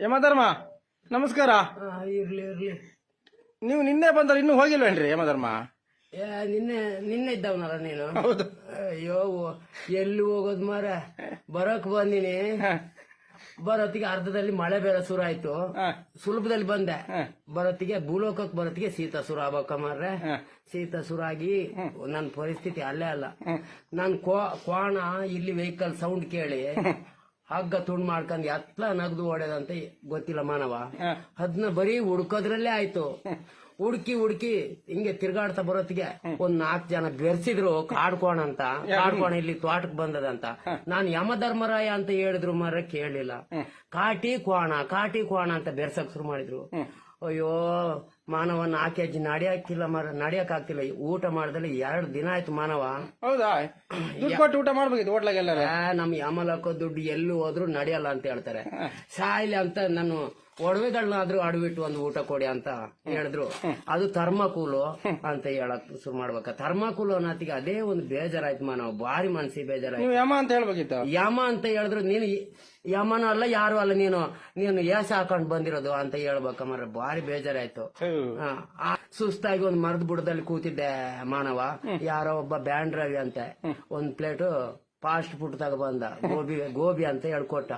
ಯಮಧರ್ಮ ನಮಸ್ಕಾರ. ಇರ್ಲಿ ಇರ್ಲಿ. ನೀವು ನಿನ್ನೆ ಬಂದ್ರೆ ಇನ್ನೂ ಹೋಗಿಲ್ವೇನ್ರಿ ಯಮಧರ್ಮ? ನಿನ್ನೆ ನಿನ್ನೆ ಇದ್ದವನಲ್ಲ ನೀನು? ಹೌದು. ಅಯ್ಯೋ ಎಲ್ಲಿ ಹೋಗೋದ್ ಮಾರ, ಬರಕ್ ಬಂದಿನಿ. ಬರೋತ್ತಿಗೆ ಅರ್ಧದಲ್ಲಿ ಮಳೆ ಬೇರೆ ಶುರು ಆಯ್ತು. ಸುಲಭದಲ್ಲಿ ಬಂದೆ. ಬರೋತ್ತಿಗೆ ಭೂಲೋಕಕ್ಕೆ ಬರೋತ್ತಿಗೆ ಶೀತ ಶುರು ಆಗ್ಬೇಕ ಮಾರ್ರೆ. ಶೀತ ಶುರು ಆಗಿ ನನ್ನ ಪರಿಸ್ಥಿತಿ ಅಲ್ಲೇ ಅಲ್ಲ. ನನ್ ಕ್ವಾಣ ಇಲ್ಲಿ ವೆಹಿಕಲ್ ಸೌಂಡ್ ಕೇಳಿ ಹಗ್ಗ ತುಂಡ್ ಮಾಡ್ಕೊಂಡ್ ಎತ್ಲ ನಗ್ದು ಹೊಡೆದಂತ ಗೊತ್ತಿಲ್ಲ ಮಾನವ. ಅದನ್ನ ಬರೀ ಹುಡ್ಕೋದ್ರಲ್ಲೇ ಆಯ್ತು. ಹುಡುಕಿ ಹಿಂಗೆ ತಿರ್ಗಾಡ್ತಾ ಬರೋತ್ತಿಗೆ ಒಂದ್ 4 ಜನ ಬೆರ್ಸಿದ್ರು ಕಾಡ್ಕೋಣ ಅಂತ. ಕಾಡ್ಕೋಣ ಇಲ್ಲಿ ತೋಟಕ್ ಬಂದದಂತ. ನಾನ್ ಯಮಧರ್ಮರಾಯ ಅಂತ ಹೇಳಿದ್ರು ಮಾರ ಕೇಳಲಿಲ್ಲ. ಕಾಟಿ ಕೋಣ ಅಂತ ಬೆರ್ಸಕ್ ಶುರು ಮಾಡಿದ್ರು. ಅಯ್ಯೋ ಮಾನವ 4 ಕೆಜಿ ನಡಿಯಾಕಿಲ್ಲ ಮಾರ, ನಡಿಯಕ್ ಆಗ್ತಿಲ್ಲ. ಊಟ ಮಾಡ್ದಲ್ಲಿ 2 ದಿನ ಆಯ್ತು ಮಾನವ. ಹೌದಾ? ದುಡ್ಡು ಕೊಟ್ಟು ಊಟ ಮಾಡ್ಬೇಕಿತ್ತು ಹೋಟ್ಲಾಗೆಲ್ಲ. ನಮ್ ಯಮಲಕ್ಕೋ ದುಡ್ಡು ಎಲ್ಲೂ ಹೋದ್ರು ನಡೆಯಲ್ಲ ಅಂತ ಹೇಳ್ತಾರೆ. ಸಾಯಿಲಿ ಅಂತ ನಾನು ಒಡವೆಗಳನ್ನಾದ್ರೂ ಅಡ್ಬಿಟ್ಟು ಒಂದು ಊಟ ಕೊಡಿ ಅಂತ ಹೇಳಿದ್ರು. ಅದು ಥರ್ಮಾಕೂಲು ಅಂತ ಹೇಳಕ್ ಶುರು ಮಾಡ್ಬೇಕ. ಥರ್ಮಾಕೂಲು ಅನ್ನೋತಿಗೆ ಅದೇ ಒಂದು ಬೇಜಾರಾಯ್ತು ಮಾನವ, ಭಾರಿ ಮನ್ಸಿಗೆ ಬೇಜಾರಾಯ್ತು. ಯಮ ಅಂತ ಹೇಳ್ಬೇಕಿತ್ತು. ಯಮ ಅಂತ ಹೇಳಿದ್ರು ನೀನು ಯಮನೂ ಅಲ್ಲ ಯಾರು ಅಲ್ಲ, ನೀನು ಏಸ ಹಾಕೊಂಡ್ ಬಂದಿರೋದು ಅಂತ ಹೇಳ್ಬೇಕ ಮರ. ಭಾರಿ ಬೇಜಾರಾಯ್ತು. ಸುಸ್ತಾಗಿ ಒಂದ್ ಮರದ ಬುಡದಲ್ಲಿ ಕೂತಿದ್ದೆ ಮಾನವ. ಯಾರೋ ಒಬ್ಬ ಬ್ಯಾಂಡ್ ರವಿ ಅಂತೆ ಒಂದ್ ಪ್ಲೇಟು ಫಾಸ್ಟ್ ಫುಡ್ ತಗೊಬಂದ. ಗೋಬಿ ಅಂತ ಹೇಳ್ಕೊಟ್ಟ.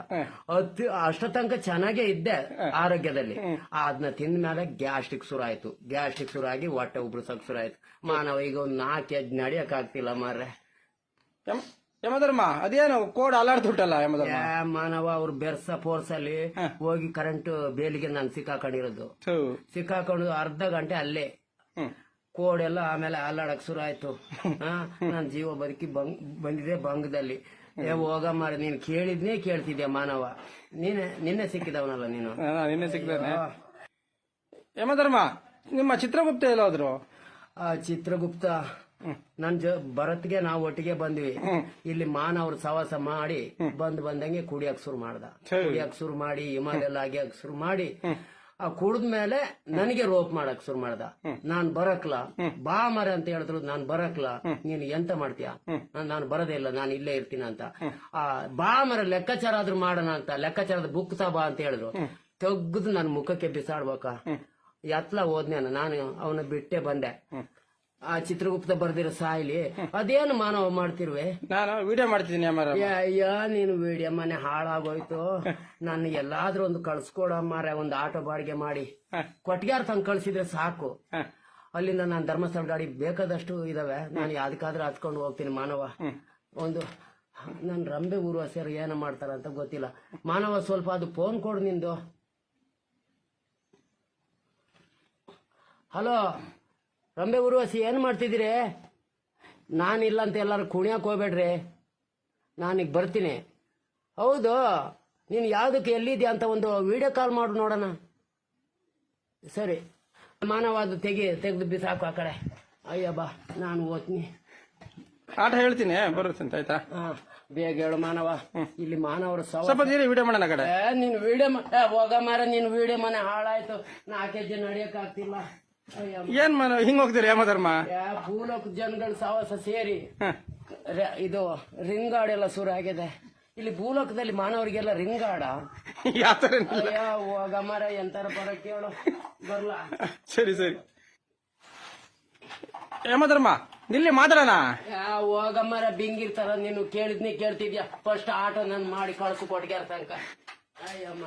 ಅಷ್ಟ ತನಕ ಚೆನ್ನಾಗೇ ಇದ್ದೆ ಆರೋಗ್ಯದಲ್ಲಿ. ಅದನ್ನ ತಿಂದ ಮೇಲೆ ಗ್ಯಾಸ್ಟ್ರಿಕ್ ಶುರು ಆಯ್ತು. ಗ್ಯಾಸ್ಟ್ರಿಕ್ ಶುರು ಆಗಿ ಹೊಟ್ಟೆ ಉಬ್ರಸಕ್ ಶುರು ಆಯ್ತು ಮಾನವ. ಈಗ ಒಂದ್ 4 ಕೆಜಿ ನಡಿಯಕ್ ಆಗ್ತಿಲ್ಲ ಮಾರ್ರೆ. ಯಮಧರ್ಮ ಅದೇನು ಕೋಡ್ ಅಲಾಡ್ತುಟ್ಟಲ್ಲ ಯಮಧರ್ಮ? ಮಾನವ ಅವ್ರು ಬೆರ್ಸ ಫೋರ್ಸಲ್ಲಿ ಹೋಗಿ ಕರೆಂಟ್ ಬೇಲಿಗೆ ನಾನು ಸಿಕ್ಕಾಕೊಂಡಿರೋದು. ಸಿಕ್ಕಾಕೊಂಡು ಅರ್ಧ ಗಂಟೆ ಅಲ್ಲೇ ಕೋಡೆಲ್ಲ ಆಮೇಲೆ ಅಲ್ಲಾಡಕ್ ಶುರು ಆಯ್ತು. ನಾನ್ ಜೀವ ಬದುಕಿ ಬಂದಿದೆ ಬಂಗದಲ್ಲಿ. ಹೋಗ ಮಾರ, ನೀನ್ ಕೇಳಿದ್ನೇ ಕೇಳ್ತಿದ್ಯಾ ಮಾನವ. ನಿನ್ನೆ ಸಿಕ್ಕಿದವನಲ್ಲ ನೀನು? ನಿನ್ನೆ ಸಿಕ್ಕಿದಾನೆ. ಯಮಧರ್ಮ ನಿಮ್ಮ ಚಿತ್ರಗುಪ್ತ ಎಲ್ಲಾದ್ರು? ಚಿತ್ರಗುಪ್ತ ಬರತ್ಗೆ ನಾವು ಒಟ್ಟಿಗೆ ಬಂದ್ವಿ. ಇಲ್ಲಿ ಮಾನವ್ರ ಸವಾಸ ಮಾಡಿ ಬಂದಂಗೆ ಕುಡಿಯಕ್ ಶುರು ಮಾಡಿ ಹಿಮಾಲಯ ಆಗ್ಯಕ್ ಶುರು ಮಾಡಿ ಕುಡಿದ್ಮೇಲೆ ನನಗೆ ರೋಪ್ ಮಾಡಕ್ ಶುರು ಮಾಡ್ದ. ನಾನ್ ಬರಕ್ಲ ಬಾ ಮರ ಅಂತ ಹೇಳಿದ್ರು. ನಾನ್ ಬರಕ್ಲ, ನೀನು ಎಂತ ಮಾಡ್ತೀಯ? ನಾನು ಬರೋದೇ ಇಲ್ಲ, ನಾನು ಇಲ್ಲೇ ಇರ್ತೀನಿ ಅಂತ. ಬಾ ಮರ ಲೆಕ್ಕಾಚಾರ ಆದ್ರೂ ಮಾಡೋಣ ಅಂತ ಲೆಕ್ಕಾಚಾರದ ಬುಕ್ ಬಾ ಅಂತ ಹೇಳಿದ್ರು. ತೆಗ್ದು ನನ್ ಮುಖಕ್ಕೆ ಬಿಸಾಡ್ಬೇಕ. ಎತ್ಲ ಹೋದ್ನೇ ನಾನು ಅವನ ಬಿಟ್ಟೆ ಬಂದೆ. ಆ ಚಿತ್ರಗುಪ್ತ ಬರ್ದಿರೋ ಸಾಯಿಲಿ ಅದೇನು ಮಾನವ ಮಾಡ್ತಿರ್ವೆ? ನಾನು ವಿಡಿಯೋ ಮಾಡ್ತಿದ್ದೀನಿ. ಅಯ್ಯ ನೀನು ವಿಡಿಯೋ ಮನೆ ಹಾಳಾಗೋಯ್ತು. ನನ್ ಎಲ್ಲಾದ್ರೂ ಒಂದು ಕಳ್ಸ್ಕೊಡ ಮಾರ, ಒಂದು ಆಟೋ ಬಾಡಿಗೆ ಮಾಡಿ ಕೊಟ್ಟಿಗಾರ ತಂಗ್ ಕಳ್ಸಿದ್ರೆ ಸಾಕು. ಅಲ್ಲಿಂದ ನಾನು ಧರ್ಮಸ್ಥಳ ಗಾಡಿ ಬೇಕಾದಷ್ಟು ಇದಾವೆ, ನಾನು ಯಾವ್ದಕ್ಕಾದ್ರೂ ಹತ್ಕೊಂಡು ಹೋಗ್ತೀನಿ ಮಾನವ. ಒಂದು ನನ್ ರಂಬೆ ಊರ್ವಸಿಯರು ಏನ ಮಾಡ್ತಾರ ಅಂತ ಗೊತ್ತಿಲ್ಲ ಮಾನವ. ಸ್ವಲ್ಪ ಅದು ಫೋನ್ ಕೊಡು ನಿಂದು. ಹಲೋ ರಂಬೆ ಊರ್ವಶಿ, ಏನ್ ಮಾಡ್ತಿದ್ದೀರಿ? ನಾನಿಲ್ಲ ಅಂತ ಎಲ್ಲಾರು ಕುಣಿಯಕ್ ಹೋಗ್ಬೇಡ್ರಿ, ನಾನೀಗ ಬರ್ತೀನಿ. ಹೌದು, ನೀನು ಯಾವ್ದಕ್ಕೆ ಎಲ್ಲಿದ್ಯಾ ಅಂತ ಒಂದು ವಿಡಿಯೋ ಕಾಲ್ ಮಾಡು ನೋಡೋಣ. ಸರಿ ಮಾನವ, ಅದು ತೆಗೆದು ಬಿಸಾಕು ಆ ಕಡೆ. ಅಯ್ಯ ಬಾ, ನಾನು ಓದ್ತೀನಿ. ಆಟ ಹೇಳ್ತೀನಿ ಬರುತ್ತೆ ಆಯ್ತಾ? ಬೇಗ ಹೇಳು ಮಾನವ. ಇಲ್ಲಿ ಮಾನವರು ವಿಡಿಯೋ ಮಾಡೋಣ ಕಡೆ. ನೀನು ವಿಡಿಯೋ ಹೋಗ ಮಾರ, ನೀನು ವಿಡಿಯೋ ಮನೆ ಹಾಳಾಯ್ತು. 4 ಕೆಜಿ ನಡಿಯಕ್ ಆಗ್ತಿಲ್ಲ. ಏನ್ ಹಿಂಗ್ ಹೋಗ್ತೀರಿ ಯಮಧರ್ಮ? ಭೂಲೋಕ ಜನಗಳ ಸವಾಸ ಸೇರಿ ಇದು ರಿಂಗಾಡೆಲ್ಲ ಶುರು ಆಗಿದೆ. ಇಲ್ಲಿ ಭೂಲೋಕದಲ್ಲಿ ಮಾನವರಿಗೆಲ್ಲ ರಿಂಗಾಡ. ಹೋಗ ಮರ, ಎಂತಾರ ಬರ ಕೇಳು ಬರ್ಲ. ಸರಿ ಯಮಧರ್ಮ ಇಲ್ಲಿ ಮಾತಾಡೋಣ. ಹೋಗ ಮರ, ಬಿಂಗಿರ್ತಾರ. ನೀನು ಕೇಳಿದ್ನಿ ಕೇಳ್ತಿದ್ಯಾ? ಫಸ್ಟ್ ಆಟೋ ನನ್ ಮಾಡಿ ಕಳ್ಸು ಕೊಟ್ಗ್ಯಾರ ತನಕ. ಅಯ್ಯಮ್ಮ.